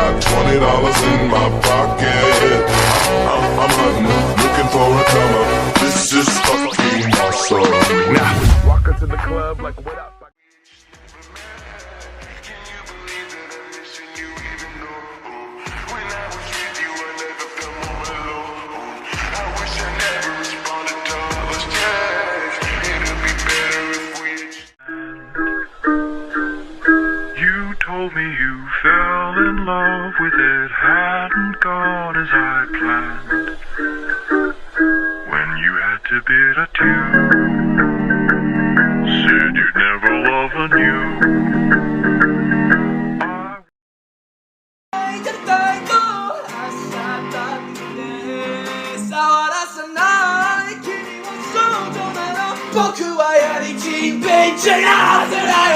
got $20 in my pocket. I'm hunting, looking for a come up. This is fucking awesome. Now, walk into the club like what up? Told me you fell in love with it, hadn't gone as I planned. When you had to bid adieu, said you'd never love anew. I